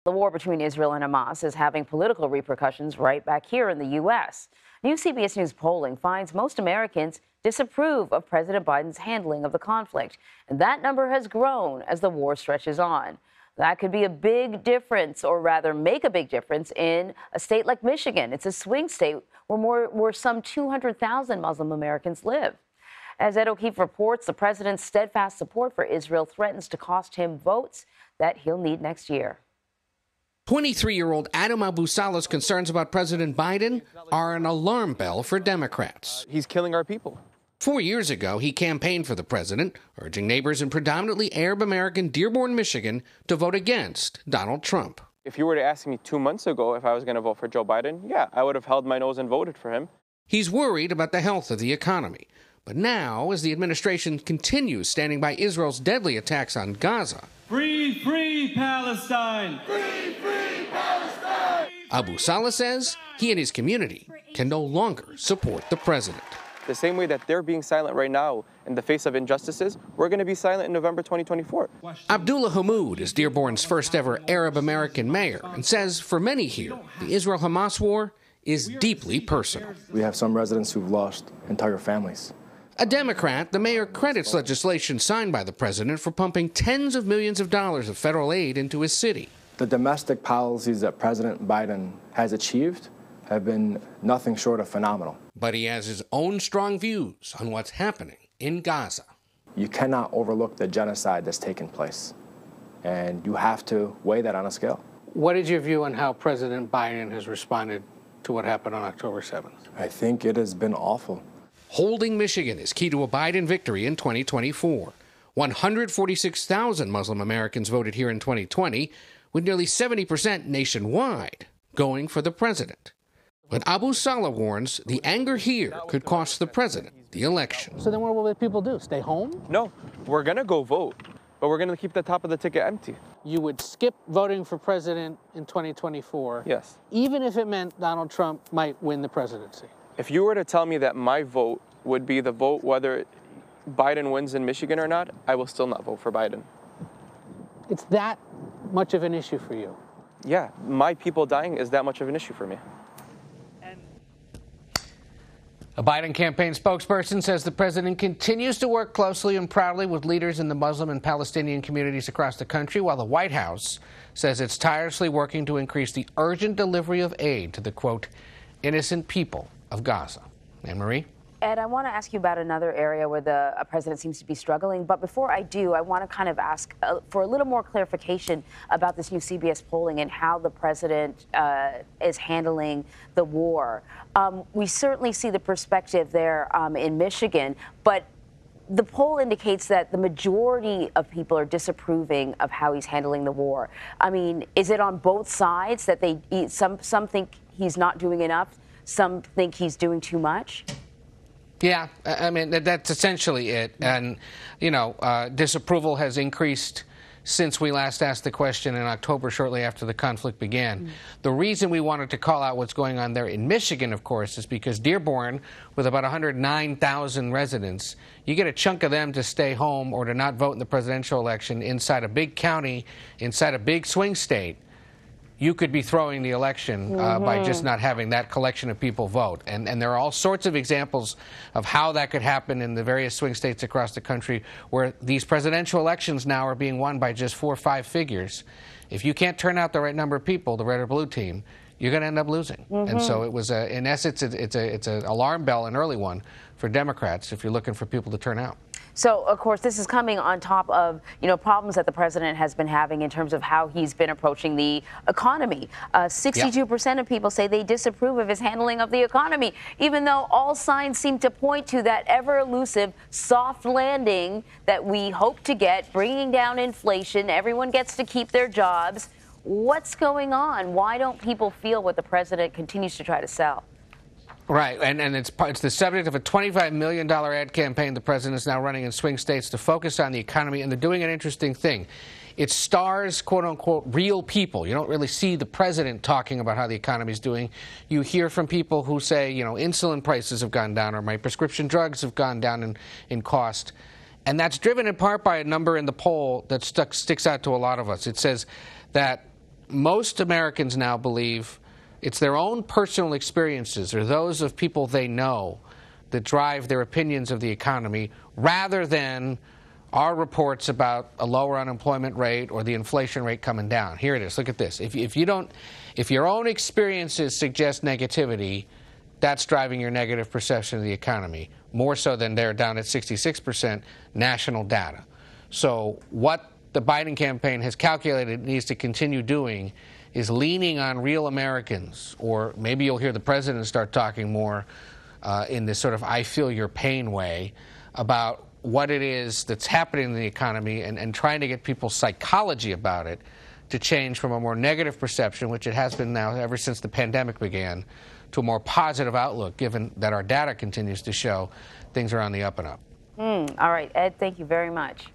The war between Israel and Hamas is having political repercussions right back here in the U.S. New CBS News polling finds most Americans disapprove of President Biden's handling of the conflict, and that number has grown as the war stretches on. That could be a big difference, or rather make a big difference, in a state like Michigan. It's a swing state where some 200,000 Muslim Americans live. As Ed O'Keefe reports, the president's steadfast support for Israel threatens to cost him votes that he'll need next year. 23-year-old Adam Abu Saleh's concerns about President Biden are an alarm bell for Democrats. He's killing our people. 4 years ago, he campaigned for the president, urging neighbors in predominantly Arab-American Dearborn, Michigan, to vote against Donald Trump. If you were to ask me 2 months ago if I was going to vote for Joe Biden, yeah, I would have held my nose and voted for him. He's worried about the health of the economy. But now, as the administration continues standing by Israel's deadly attacks on Gaza, Free, free Palestine! Free, free Palestine! Abu Saleh says he and his community can no longer support the president. The same way that they're being silent right now in the face of injustices, we're going to be silent in November 2024. Abdullah Hammoud is Dearborn's first ever Arab-American mayor and says for many here, the Israel-Hamas war is deeply personal. We have some residents who've lost entire families. A Democrat, the mayor credits legislation signed by the president for pumping tens of millions of dollars of federal aid into his city. The domestic policies that President Biden has achieved have been nothing short of phenomenal. But he has his own strong views on what's happening in Gaza. You cannot overlook the genocide that's taken place, and you have to weigh that on a scale. What is your view on how President Biden has responded to what happened on October 7th? I think it has been awful. Holding Michigan is key to a Biden victory in 2024. 146,000 Muslim Americans voted here in 2020, with nearly 70% nationwide going for the president. But Abu Saleh warns the anger here could cost the president the election. So then what will the people do? Stay home? No, we're going to go vote, but we're going to keep the top of the ticket empty. You would skip voting for president in 2024? Yes. Even if it meant Donald Trump might win the presidency? If you were to tell me that my vote would be the vote whether Biden wins in Michigan or not, I will still not vote for Biden. It's that much of an issue for you? Yeah, my people dying is that much of an issue for me. A Biden campaign spokesperson says the president continues to work closely and proudly with leaders in the Muslim and Palestinian communities across the country, while the White House says it's tirelessly working to increase the urgent delivery of aid to the, quote, innocent people of Gaza. Anne-Marie? Ed, I want to ask you about another area where the president seems to be struggling. But before I do, I want to kind of ask for a little more clarification about this new CBS polling and how the president is handling the war. We certainly see the perspective there in Michigan, but the poll indicates that the majority of people are disapproving of how he's handling the war. I mean, is it on both sides that some think he's not doing enough, some think he's doing too much? Yeah, I mean, that's essentially it. And, you know, disapproval has increased since we last asked the question in October, shortly after the conflict began. The reason we wanted to call out what's going on there in Michigan, of course, is because Dearborn, with about 109,000 residents, you get a chunk of them to stay home or to not vote in the presidential election inside a big county, inside a big swing state. You could be throwing the election by just not having that collection of people vote. And there are all sorts of examples of how that could happen in the various swing states across the country where these presidential elections now are being won by just 4 or 5 figures. If you can't turn out the right number of people, the red or blue team, you're going to end up losing. And so it was, in essence, it's an alarm bell, an early one, for Democrats if you're looking for people to turn out. So, of course, this is coming on top of, problems that the president has been having in terms of how he's been approaching the economy. 62% of people say they disapprove of his handling of the economy, even though all signs seem to point to that ever-elusive soft landing that we hope to get, bringing down inflation. Everyone gets to keep their jobs. What's going on? Why don't people feel what the president continues to try to sell? Right, and it's the subject of a $25 million ad campaign the president is now running in swing states to focus on the economy, and they're doing an interesting thing. It stars, quote-unquote, real people. You don't really see the president talking about how the economy is doing. You hear from people who say, insulin prices have gone down or my prescription drugs have gone down in cost. And that's driven in part by a number in the poll that sticks out to a lot of us. It says that most Americans now believe it's their own personal experiences or those of people they know that drive their opinions of the economy rather than our reports about a lower unemployment rate or the inflation rate coming down. Here it is. Look at this. If your own experiences suggest negativity, that's driving your negative perception of the economy, more so than they're down at 66% national data. So what the Biden campaign has calculated it needs to continue doing is leaning on real Americans, or maybe you'll hear the president start talking more in this sort of I feel your pain way about what it is that's happening in the economy and trying to get people's psychology about it to change from a more negative perception, which it has been now ever since the pandemic began, to a more positive outlook, given that our data continues to show things are on the up and up. All right, Ed, thank you very much.